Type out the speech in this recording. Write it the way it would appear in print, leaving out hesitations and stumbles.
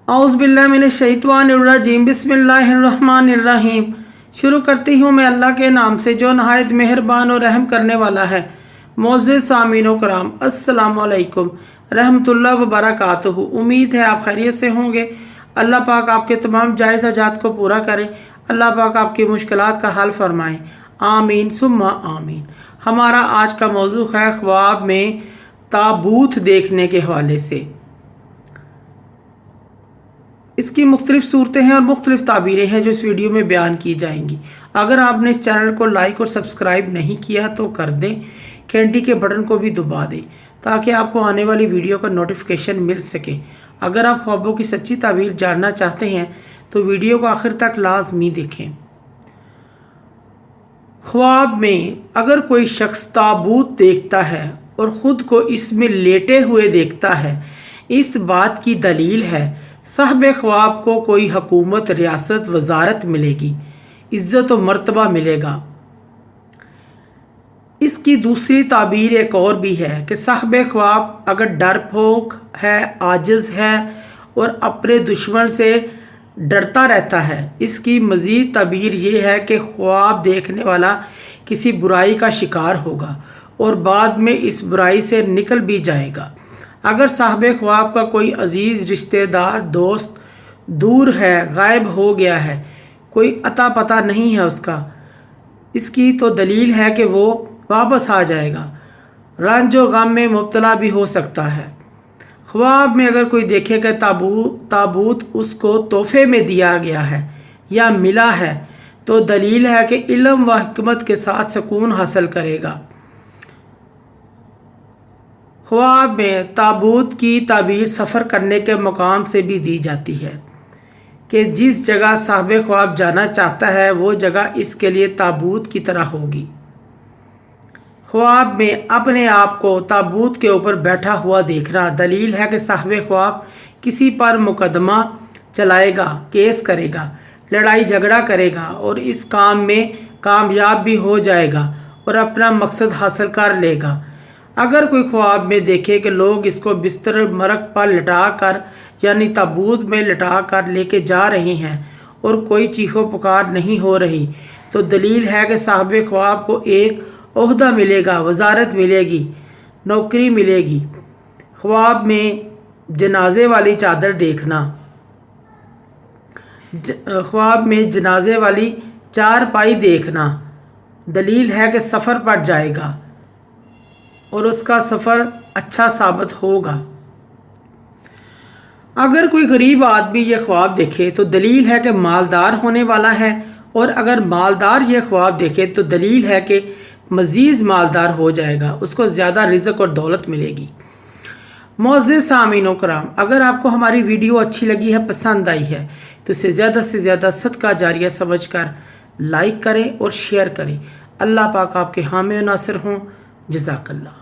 औज़ुबिल्लाहिमिनश्शैतानिर्रजीम बिस्मिल्लाहिर्रहमानिर्रहीम। शुरू करती हूँ मैं अल्लाह के नाम से जो नहायत मेहरबान और रहम करने वाला है। मोअज़्ज़िज़ सामीन व कराम, अस्सलामु अलैकुम रहमतुल्लाह व बरकातुहू। उम्मीद है आप खैरियत से होंगे। अल्लाह पाक आपके तमाम जायज़ हाजात को पूरा करें। अल्लाह पाक आपकी मुश्किलात का हल फरमाएँ। आमीन सुम्मा आमीन। हमारा आज का मौजू है ख्वाब में ताबूत देखने के हवाले से। इसकी मुख्तलिफ सूरतें हैं और मुख्तलिफ ताबीरें हैं जो इस वीडियो में बयान की जाएंगी। अगर आपने इस चैनल को लाइक और सब्सक्राइब नहीं किया तो कर दें, घंटी के बटन को भी दबा दें ताकि आपको आने वाली वीडियो का नोटिफिकेशन मिल सके। अगर आप ख्वाबों की सच्ची ताबीर जानना चाहते हैं तो वीडियो को आखिर तक लाजमी देखें। ख्वाब में अगर कोई शख्स ताबूत देखता है और ख़ुद को इसमें लेटे हुए देखता है, इस बात की दलील है साहब ख्वाब को कोई हुकूमत, रियासत, वजारत मिलेगी, इज़्ज़त व मर्तबा मिलेगा। इसकी दूसरी ताबीर एक और भी है कि साहब ख्वाब अगर डरपोक है, आजिज़ है और अपने दुश्मन से डरता रहता है, इसकी मज़ीद ताबीर ये है कि ख्वाब देखने वाला किसी बुराई का शिकार होगा और बाद में इस बुराई से निकल भी जाएगा। अगर साहब ख्वाब का कोई अजीज़, रिश्तेदार, दोस्त दूर है, गायब हो गया है, कोई अता पता नहीं है उसका, इसकी तो दलील है कि वो वापस आ जाएगा। रंज व गम में मुब्तला भी हो सकता है। ख्वाब में अगर कोई देखे कि ताबूत उसको तोहफे में दिया गया है या मिला है तो दलील है कि इल्म व हिकमत के साथ सुकून हासिल करेगा। ख्वाब में ताबूत की ताबीर सफ़र करने के मकाम से भी दी जाती है कि जिस जगह साहब ख्वाब जाना चाहता है वो जगह इसके लिए ताबूत की तरह होगी। ख्वाब में अपने आप को ताबूत के ऊपर बैठा हुआ देखना दलील है कि साहब ख्वाब किसी पर मुकदमा चलाएगा, केस करेगा, लड़ाई झगड़ा करेगा और इस काम में कामयाब भी हो जाएगा और अपना मकसद हासिल कर लेगा। अगर कोई ख्वाब में देखे कि लोग इसको बिस्तर मरक पर लटा कर यानी ताबूत में लटा कर लेके जा रहे हैं और कोई चीखो पुकार नहीं हो रही, तो दलील है कि साहब ख्वाब को एक ओहदा मिलेगा, वजारत मिलेगी, नौकरी मिलेगी। ख्वाब में जनाजे वाली चादर देखना, ख्वाब में जनाजे वाली चारपाई देखना दलील है कि सफ़र पर जाएगा और उसका सफ़र अच्छा साबित होगा। अगर कोई गरीब आदमी ये ख्वाब देखे तो दलील है कि मालदार होने वाला है और अगर मालदार ये ख्वाब देखे तो दलील है कि मज़ीद मालदार हो जाएगा, उसको ज़्यादा रिज़्क़ और दौलत मिलेगी। मुअज़्ज़िज़ सामीन व कराम, अगर आपको हमारी वीडियो अच्छी लगी है, पसंद आई है तो इसे ज़्यादा से ज़्यादा सदका जारिया समझकर लाइक करें और शेयर करें। अल्लाह पाक आपके हामी व नासिर हों। जज़ाकल्लाह।